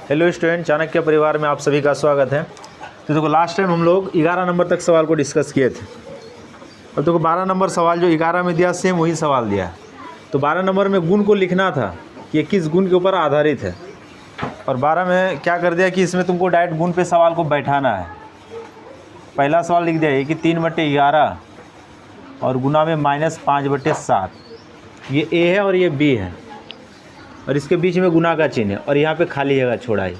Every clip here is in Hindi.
हेलो स्टूडेंट, चाणक्य परिवार में आप सभी का स्वागत है। तो देखो लास्ट टाइम हम लोग 11 नंबर तक सवाल को डिस्कस किए थे। अब देखो 12 नंबर सवाल जो 11 में दिया सेम वही सवाल दिया है। तो 12 नंबर में गुण को लिखना था कि ये किस गुण के ऊपर आधारित है, और 12 में क्या कर दिया कि इसमें तुमको डायरेक्ट गुण पे सवाल को बैठाना है। पहला सवाल लिख दिया है कि 3/11 और गुना में -5/7। ये ए है और ये बी है, और इसके बीच में गुना का चिन्ह है, और यहाँ पे खाली जगह छोड़ा है।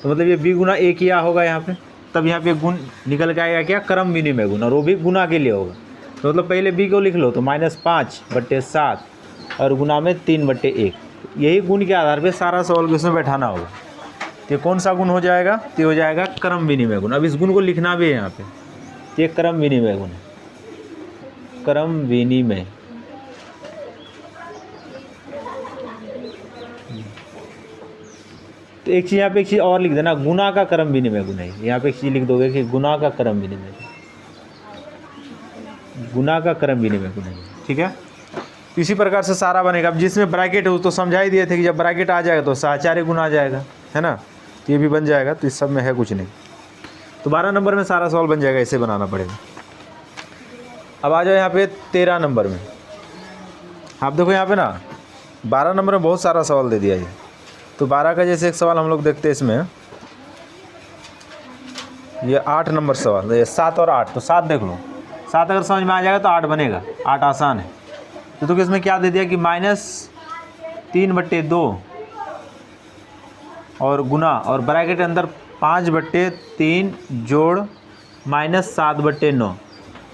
तो मतलब ये बी गुना ए किया होगा यहाँ पे, तब यहाँ पे गुण निकल के आएगा क्या, क्रम विनिमय गुण, और वो भी गुना के लिए होगा। तो मतलब पहले बी को लिख लो, तो -5/7 और गुना में 3/1। यही गुण के आधार पे सारा सवाल को इसमें बैठाना होगा। तो कौन सा गुण हो जाएगा, तो हो जाएगा क्रम विनिमय गुण। अब इस गुण को लिखना भी है यहाँ पे, ये क्रम विनिमय गुण है, क्रम विनिमय। तो एक चीज़ यहाँ पे एक चीज़ और लिख देना, गुना का क्रम विनिमय गुण है। यहाँ पे एक चीज़ लिख दोगे कि गुना का क्रम विनिमय, गुना का क्रम विनिमय गुण है, ठीक है। इसी प्रकार से सारा बनेगा। अब जिसमें ब्रैकेट हो तो समझा ही दिए थे कि जब ब्रैकेट आ जाएगा तो साचार्य गुण आ जाएगा, है ना। तो ये भी बन जाएगा, तो इस सब में है कुछ नहीं। तो 12 नंबर में सारा सवाल बन जाएगा, ऐसे बनाना पड़ेगा। अब आ जाओ यहाँ पे 13 नंबर में। आप देखो यहाँ पे ना 12 नंबर में बहुत सारा सवाल दे दिया है। तो 12 का जैसे एक सवाल हम लोग देखते हैं इसमें, ये 8 नंबर सवाल, ये 7 और 8। तो 7 देख लो, 7 अगर समझ में आ जाएगा तो 8 बनेगा, 8 आसान है। तो इसमें क्या दे दिया कि -3/2 और गुना और ब्रैकेट के अंदर 5/3 जोड़ -7/9।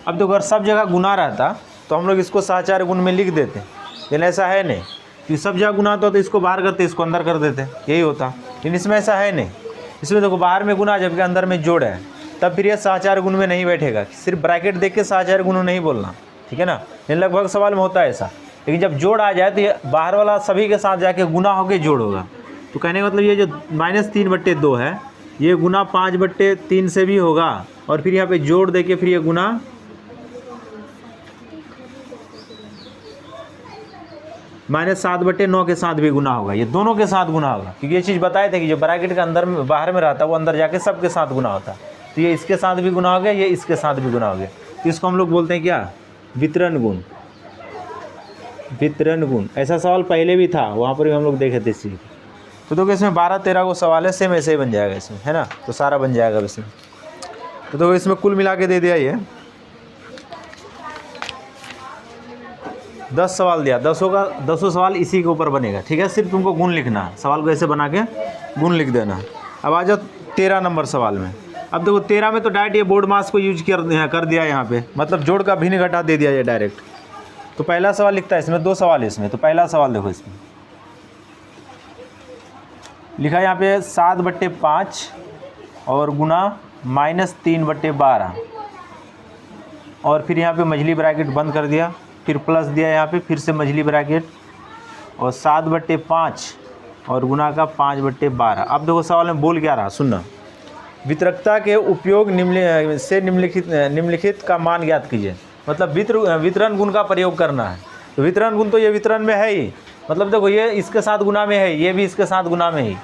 अब देखो अगर सब जगह गुना रहता तो हम लोग इसको साचार्य गुण में लिख देते, लेकिन ऐसा है नहीं कि सब जगह गुना होता तो इसको बाहर करते, इसको अंदर कर देते, यही होता। लेकिन इसमें ऐसा है नहीं। इसमें देखो बाहर में गुना जबकि अंदर में जोड़ है, तब फिर ये साचार्य गुण में नहीं बैठेगा। सिर्फ ब्रैकेट देख के साचार्य गुण नहीं बोलना, ठीक है ना। लेकिन लगभग सवाल में होता है ऐसा। लेकिन जब जोड़ आ जाए तो ये बाहर वाला सभी के साथ जाके गुना होके जोड़ होगा। तो कहने का मतलब ये जो -3/2 है, ये गुना 5/3 से भी होगा, और फिर यहाँ पे जोड़ दे के फिर ये गुना -7/9 के साथ भी गुना होगा। ये दोनों के साथ गुना होगा, क्योंकि ये चीज़ बताए थे कि जो ब्रैकेट के अंदर में बाहर में रहता है वो अंदर जाके सबके साथ गुना होता है। तो ये इसके साथ भी गुना हो गया, ये इसके साथ भी गुना हो गया। तो इसको हम लोग बोलते हैं क्या, वितरण गुण। वितरण गुण ऐसा सवाल पहले भी था, वहाँ पर भी हम लोग देखे थे इसी। तो देखो इसमें 12-13 को सवाल है, सेम ऐसे ही बन जाएगा इसमें, है ना। तो सारा बन जाएगा इसमें। तो देखो इसमें कुल मिला के दे दिया ये 10 सवाल दिया। 10 सवाल इसी के ऊपर बनेगा, ठीक है। सिर्फ तुमको गुण लिखना है, सवाल को ऐसे बना के गुण लिख देना है। अब आ जाओ 13 नंबर सवाल में। अब देखो 13 में तो डायरेक्ट ये बोर्ड मास को यूज कर दिया यहाँ पे, मतलब जोड़ का भिन्न घटा दे दिया ये डायरेक्ट। तो पहला सवाल लिखता है, इसमें 2 सवाल है इसमें। तो पहला सवाल देखो इसमें लिखा है यहाँ पे 7/5 और गुना -3/12, और फिर यहाँ पे मझली ब्रैकेट बंद कर दिया, फिर प्लस दिया यहाँ पे, फिर से मझली ब्रैकेट, और 7/5 और गुना का 5/12। अब देखो सवाल में बोल क्या रहा, सुनना। वितरकता के उपयोग निम्नलिखित का मान ज्ञात कीजिए। मतलब वितरण गुण का प्रयोग करना है। तो वितरण गुण तो ये वितरण में है ही, मतलब देखो ये इसके साथ गुना में है, ये भी इसके साथ गुना में ही।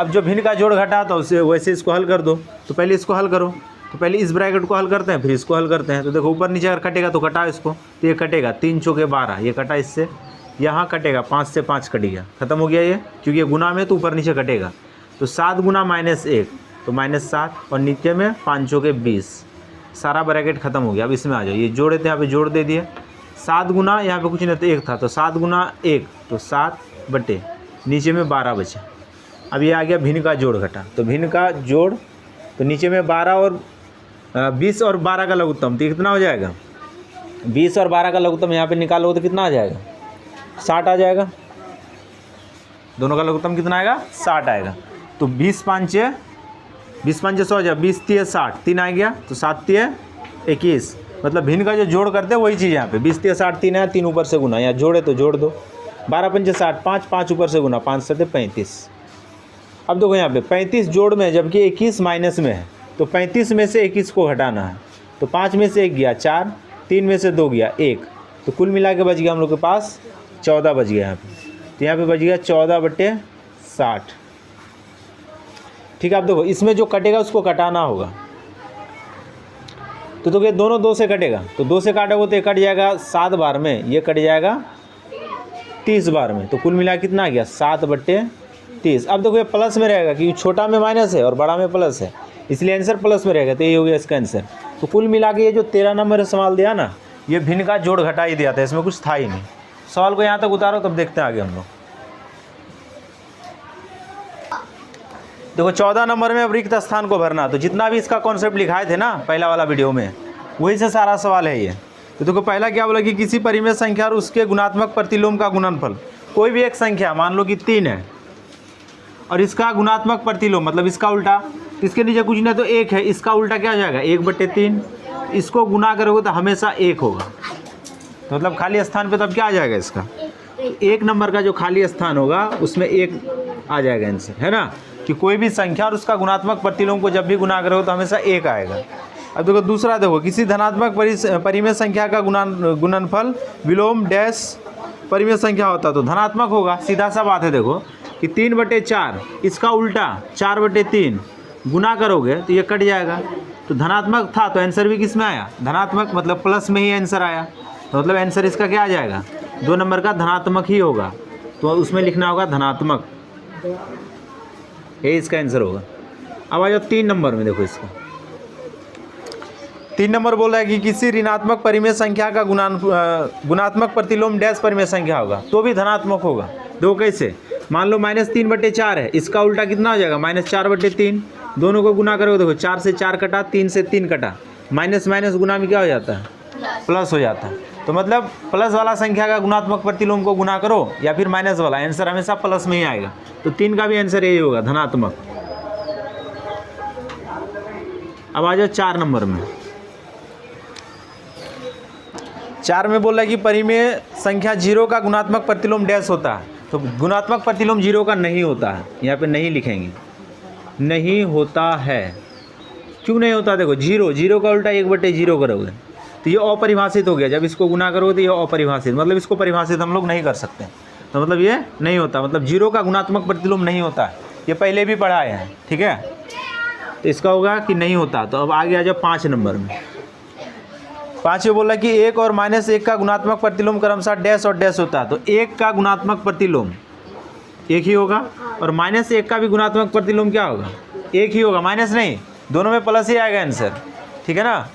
अब जो भिन्न का जोड़ घटा तो उसे वैसे इसको हल कर दो। तो पहले इसको हल करो, तो पहले इस ब्रैकेट को हल करते हैं, फिर इसको हल करते हैं। तो देखो ऊपर नीचे अगर कटेगा तो कटा इसको, तो ये कटेगा 3 चौके 12, ये कटा इससे, यहाँ कटेगा 5 से 5 कट गया, खत्म हो गया ये, क्योंकि ये गुना में तो ऊपर नीचे कटेगा। तो 7 गुना -1 तो -7, और नीचे में 5 चौके 20, सारा ब्रैकेट खत्म हो गया। अब इसमें आ जाओ, ये जोड़े थे यहाँ पे जोड़ दे दिए। 7 गुना यहाँ पे कुछ नहीं तो 1 था, तो 7 गुना 1 तो 7 बटे नीचे में 12 बचे। अब ये आ गया भिन्न का जोड़ घटा, तो भिन्न का जोड़, तो नीचे में 12 और 20 और 12 का लघुत्तम, तो कितना हो जाएगा, 20 और 12 का लघुत्तम यहाँ पे निकालो तो कितना आ जाएगा, 60 आ जाएगा। दोनों का लघुत्तम कितना आएगा, 60 आएगा। तो 20 5 100 हो जाए, 20 3 60, 3 आ गया, तो 7 3 21। मतलब भिन्न का जो जोड़ करते हैं वही चीज़ यहाँ पे, 20 3 60, 3 आया, 3 ऊपर से गुना, या जोड़े तो जोड़ दो, 12 5 60, 5 5 ऊपर से गुना, 5 7 35। अब देखो यहाँ पे 35 जोड़ में, जबकि 21 माइनस में है, तो 35 में से 21 को घटाना है। तो 5 में से 1 गया 4, 3 में से 2 गया 1, तो कुल मिला के बच गया हम लोग के पास 14 बच गया यहाँ पे। तो यहाँ पे बच गया 14/60। ठीक है। आप देखो इसमें जो कटेगा उसको कटाना होगा, तो ये दोनों 2 से कटेगा, तो 2 से काटोगे तो ये कट जाएगा 7 बार में, ये कट जाएगा 30 बार में, तो कुल मिला कितना आ गया 7/30। अब देखो ये प्लस में रहेगा क्योंकि छोटा में माइनस है और बड़ा में प्लस है, इसलिए आंसर प्लस में रहेगा, तो ये हो गया इसका आंसर। तो कुल मिला के ये जो 13 नंबर सवाल दिया ना, ये भिन्न का जोड़ घटा ही दिया था, इसमें कुछ था ही नहीं। सवाल को यहाँ तक उतारो तब देखते हैं आगे हम लोग। देखो 14 नंबर में अब रिक्त स्थान को भरना, तो जितना भी इसका कॉन्सेप्ट लिखाए थे ना पहला वाला वीडियो में, वही से सारा सवाल है ये। तो देखो पहला क्या बोला कि किसी परिमेय संख्या और उसके गुणात्मक प्रतिलोम का गुणनफल, कोई भी एक संख्या मान लो कि 3 है और इसका गुणात्मक प्रतिलोम मतलब इसका उल्टा, इसके नीचे कुछ नहीं तो 1 है, इसका उल्टा क्या हो जाएगा 1/3, इसको गुना करोगे तो हमेशा 1 होगा, तो मतलब खाली स्थान पे तब क्या आ जाएगा इसका 1 नंबर का जो खाली स्थान होगा उसमें 1 आ जाएगा आंसर, है ना। कि कोई भी संख्या और उसका गुणात्मक प्रतिलोम को जब भी गुना करोगे तो हमेशा 1 आएगा। अब देखो दूसरा, देखो किसी धनात्मक परिमेय संख्या का गुणनफल विलोम डैश परिमेय संख्या होता तो धनात्मक होगा, सीधा सा बात है। देखो कि 3/4 इसका उल्टा 4/3 गुना करोगे तो ये कट जाएगा, तो धनात्मक था तो आंसर भी किस में आया धनात्मक, मतलब प्लस में ही आंसर आया, तो मतलब आंसर इसका क्या आ जाएगा 2 नंबर का धनात्मक ही होगा, तो उसमें लिखना होगा धनात्मक, ये इसका आंसर होगा। अब आ जाओ 3 नंबर में, देखो इसका 3 नंबर बोल रहा है कि किसी ऋणात्मक परिमेय संख्या का गुणात्मक प्रतिलोम डैश परिमेय संख्या होगा तो भी धनात्मक होगा। देखो कैसे, मान लो -3/4 है, इसका उल्टा कितना हो जाएगा -4/3, दोनों को गुना करोगे, देखो 4 से 4 कटा, 3 से 3 कटा, माइनस माइनस गुना में क्या हो जाता है प्लस हो जाता है, तो मतलब प्लस वाला संख्या का गुणात्मक प्रतिलोम को गुना करो या फिर माइनस वाला, आंसर हमेशा प्लस में ही आएगा, तो 3 का भी आंसर यही होगा धनात्मक। अब आ जाओ 4 नंबर में। 4 में बोल रहा है कि परिमेय संख्या 0 का गुणात्मक प्रतिलोम डैश होता है, तो गुणात्मक प्रतिलोम 0 का नहीं होता है, यहाँ पे नहीं लिखेंगे, नहीं होता है। क्यों नहीं होता, देखो 0 का उल्टा 1/0 करोगे तो ये अपरिभाषित हो गया, जब इसको गुना करोगे तो ये अपरिभाषित, मतलब इसको परिभाषित हम लोग नहीं कर सकते, तो मतलब ये नहीं होता, मतलब 0 का गुणात्मक प्रतिलोम नहीं होता है, ये पहले भी पढ़ा है, ठीक है। तो इसका होगा कि नहीं होता। तो अब आगे आ जाओ 5 नंबर में। 5 में बोला कि 1 और -1 का गुणात्मक प्रतिलोम क्रमशः डैश और डैश होता है, तो 1 का गुणात्मक प्रतिलोम 1 ही होगा और -1 का भी गुणात्मक प्रतिलोम क्या होगा 1 ही होगा, माइनस नहीं, दोनों में प्लस ही आएगा आंसर, ठीक है ना।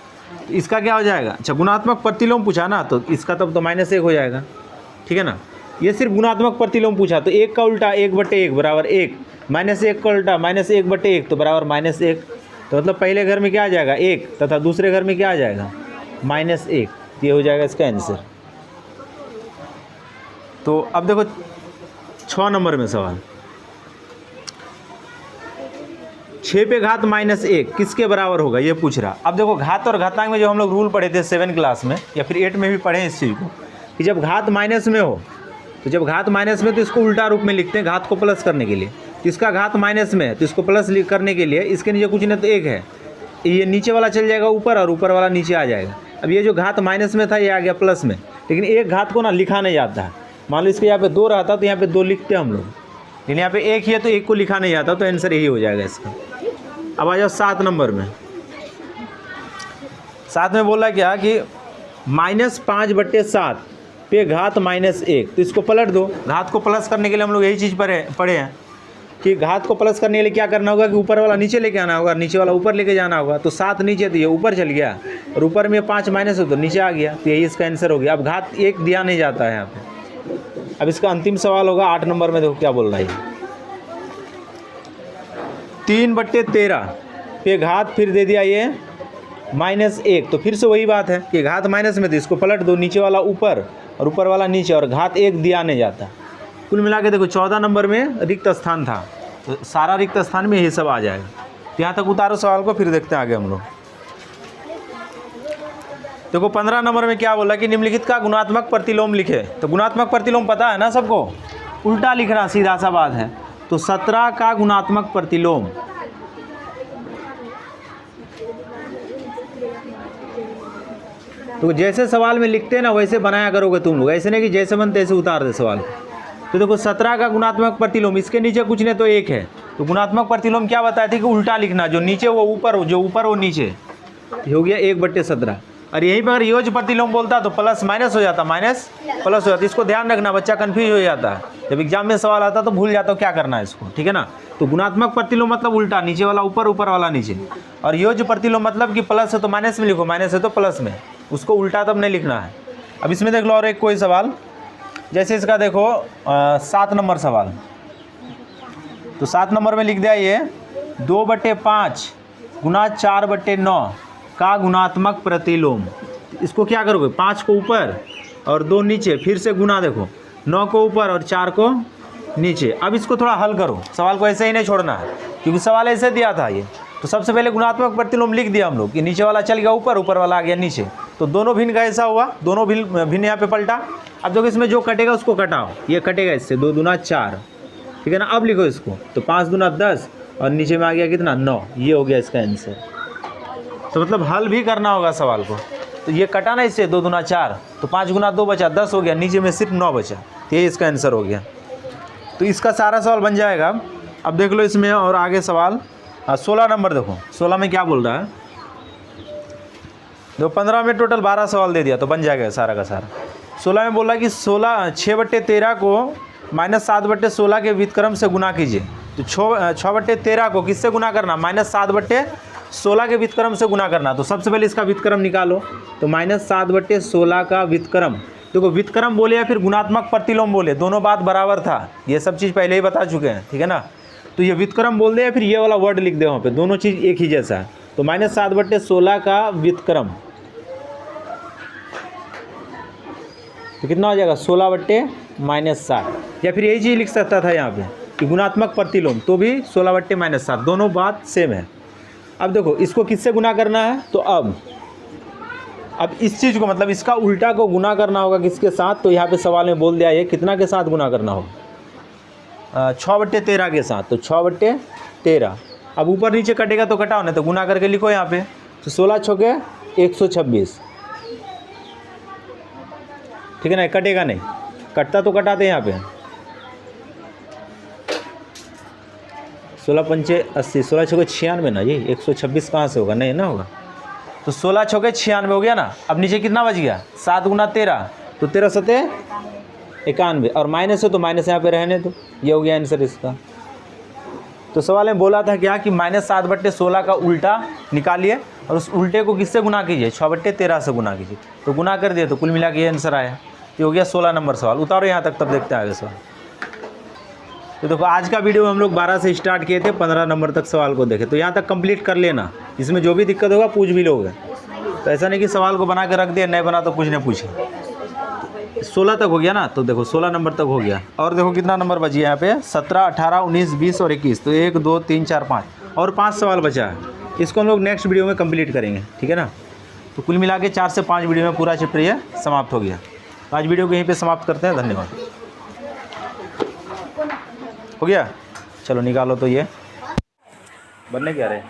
इसका क्या हो जाएगा, अच्छा गुणात्मक प्रतिलोम पूछा ना, तो इसका तब तो -1 हो जाएगा, ठीक है ना। ये सिर्फ गुणात्मक प्रतिलोम पूछा, तो 1 का उल्टा 1/1 बराबर 1, -1 का उल्टा -1/1 तो बराबर -1, तो मतलब पहले घर में क्या आ जाएगा 1 तथा दूसरे घर में क्या आ जाएगा -1, ये हो जाएगा इसका आंसर। तो अब देखो 6 नंबर में सवाल, 6 पे घात -1 किसके बराबर होगा ये पूछ रहा। अब देखो घात और घातांक में जो हम लोग रूल पढ़े थे 7 क्लास में या फिर 8 में भी पढ़े हैं इस चीज़ को, कि जब घात माइनस में हो, तो जब घात माइनस में तो इसको उल्टा रूप में लिखते हैं घात को प्लस करने के लिए, तो इसका घात माइनस में है तो इसको प्लस करने के लिए इसके नीचे कुछ नहीं तो 1 है, ये नीचे वाला चल जाएगा ऊपर और ऊपर वाला नीचे आ जाएगा। अब ये जो घात माइनस में था ये आ गया प्लस में, लेकिन एक घात को ना लिखा नहीं जाता है, मान लो इसके यहाँ पे 2 रहता तो यहाँ पे 2 लिखते हम लोग, लेकिन यहाँ पे 1 ही है तो 1 को लिखा नहीं जाता, तो आंसर यही हो जाएगा इसका। अब आ जाओ 7 नंबर में। 7 में बोला क्या कि -5/7 पे घात -1, तो इसको पलट दो। घात को प्लस करने के लिए हम लोग यही चीज़ पढ़े हैं कि घात को प्लस करने के लिए क्या करना होगा कि ऊपर वाला नीचे लेके आना होगा, नीचे वाला ऊपर लेके जाना होगा, तो 7 नीचे तो ये ऊपर चल गया और ऊपर में 5 माइनस हो तो नीचे आ गया, तो यही इसका आंसर हो गया। अब घात 1 दिया नहीं जाता है यहाँ पे। अब इसका अंतिम सवाल होगा 8 नंबर में, देखो क्या बोल रहा है, 3/13 पे घात फिर दे दिया ये -1, तो फिर से वही बात है कि घात माइनस में तो इसको पलट दो, नीचे वाला ऊपर और ऊपर वाला नीचे, और घात 1 दिया नहीं जाता। कुल मिला के देखो 14 नंबर में रिक्त स्थान था, तो सारा रिक्त स्थान में यही सब आ जाएगा। तो यहाँ तक उतारो सवाल को, फिर देखते हैं आगे हम लोग। देखो 15 नंबर में क्या बोला कि निम्नलिखित का गुणात्मक प्रतिलोम लिखे, तो गुणात्मक प्रतिलोम पता है ना सबको, उल्टा लिखना सीधा सा बात है। तो 17 का गुणात्मक प्रतिलोम, तो जैसे सवाल में लिखते हैं ना वैसे बनाया करोगे तुम लोग, ऐसे नहीं कि जैसे मन तैसे उतार दे सवाल। तो देखो 17 का गुणात्मक प्रतिलोम, इसके नीचे कुछ नहीं तो 1 है, तो गुणात्मक प्रतिलोम क्या बताया था कि उल्टा लिखना, जो नीचे वो ऊपर, जो ऊपर वो नीचे। हो गया 1/17। और यहीं पर अगर योज प्रतिलोम बोलता तो प्लस माइनस हो जाता, माइनस प्लस हो जाता। इसको ध्यान रखना, बच्चा कन्फ्यूज हो जाता है, जब एग्जाम में सवाल आता तो भूल जाता हो क्या करना है इसको, ठीक है ना। तो गुणात्मक प्रतिलोम मतलब उल्टा, नीचे वाला ऊपर, ऊपर वाला नीचे। और योज प्रतिलोम मतलब कि प्लस है तो माइनस में लिखो, माइनस है तो प्लस में, उसको उल्टा तब नहीं लिखना है। अब इसमें देख लो और एक कोई सवाल, जैसे इसका देखो 7 नंबर सवाल। तो 7 नंबर में लिख दिया ये 2/5 गुना 4/9 का गुणात्मक प्रतिलोम। इसको क्या करोगे, 5 को ऊपर और 2 नीचे, फिर से गुना, देखो 9 को ऊपर और 4 को नीचे। अब इसको थोड़ा हल करो, सवाल को ऐसे ही नहीं छोड़ना है क्योंकि सवाल ऐसे दिया था ये। तो सबसे पहले गुणात्मक प्रतिलोम लिख दिया हम लोग कि नीचे वाला चल गया ऊपर, ऊपर वाला आ गया नीचे। तो दोनों भिन्न का ऐसा हुआ, दोनों भिन्न यहाँ पे पलटा। अब देखो इसमें जो कटेगा उसको कटाओ, ये कटेगा इससे, 2 दूना 4, ठीक है ना। अब लिखो इसको, तो 5 दूना 10 और नीचे में आ गया कितना, 9। ये हो गया इसका आंसर। तो मतलब हल भी करना होगा सवाल को। तो ये कटा ना इससे, 2 दूना 4, तो 5 गुना 2 बचा, 10 हो गया, नीचे में सिर्फ 9 बचा। तो ये इसका आंसर हो गया। तो इसका सारा सवाल बन जाएगा। अब देख लो इसमें और आगे सवाल 16 नंबर देखो, 16 में क्या बोल रहा है। देखो 15 में टोटल 12 सवाल दे दिया, तो बन जाएगा सारा का सारा। 16 में बोला कि 6/13 को -7/16 के व्युत्क्रम से गुना कीजिए। तो 6/13 को किससे गुना करना, -7/16 के व्युत्क्रम से गुना करना। तो सबसे पहले इसका व्युत्क्रम निकालो, तो -7/16 का व्युत्क्रम। देखो व्युत्क्रम बोले या फिर गुणात्मक प्रतिलोम बोले, दोनों बात बराबर था, ये सब चीज़ पहले ही बता चुके हैं, ठीक है ना। तो ये व्युत्क्रम बोल दे या फिर ये वाला वर्ड लिख दे वहाँ पे, दोनों चीज़ एक ही जैसा है। तो -7/16 का व्युत्क्रम तो कितना हो जाएगा, 16/-7। या फिर यही चीज़ लिख सकता था यहाँ पे कि गुणात्मक प्रतिलोम, तो भी 16/-7, दोनों बात सेम है। अब देखो इसको किससे गुना करना है, तो अब इस चीज़ को मतलब इसका उल्टा को गुना करना होगा किसके साथ। तो यहाँ पे सवाल में बोल दिया ये कितना के साथ गुना करना होगा, 6/13 के साथ। तो 6/13। अब ऊपर नीचे कटेगा तो कटाओ, नहीं तो गुना करके लिखो यहाँ पे। तो 16 छके 126, ठीक है ना। कटेगा नहीं, कटता तो कटाते यहाँ पे। 16 पंचे 80, 16 छके 96 ना, ये 126 कहाँ से होगा, नहीं ना होगा। तो 16 छके 96 हो गया ना। अब नीचे कितना बच गया, 7 गुना 13, तो 13 सते 91, और माइनस है तो माइनस यहाँ पे रहने दो। ये हो गया आंसर इसका। तो सवाल में बोला था क्या कि -7/16 का उल्टा निकालिए और उस उल्टे को किससे गुना कीजिए, 6/13 से गुना कीजिए। तो गुना कर दिए, तो कुल मिला के ये आंसर आया। ये हो गया 16 नंबर सवाल। उतारो यहाँ तक, तब देखते हैं आगे सवाल। तो देखो आज का वीडियो में हम लोग 12 से स्टार्ट किए थे, 15 नंबर तक सवाल को देखे। तो यहाँ तक कंप्लीट कर लेना, इसमें जो भी दिक्कत होगा पूछ भी लोगे। तो ऐसा नहीं कि सवाल को बना के रख दिया, नहीं बना तो कुछ नहीं पूछे। 16 तक हो गया ना, तो देखो 16 नंबर तक हो गया। और देखो कितना नंबर बची है यहाँ पे, 17, 18, 19, 20 और 21। तो 1, 2, 3, 4, 5 और 5 सवाल बचा है। इसको हम लोग नेक्स्ट वीडियो में कंप्लीट करेंगे, ठीक है ना। तो कुल मिला के 4 से 5 वीडियो में पूरा चैप्टर ये समाप्त हो गया। आज वीडियो को यहीं पे समाप्त करते हैं, धन्यवाद। हो गया, चलो निकालो। तो ये बनने क्या रहे।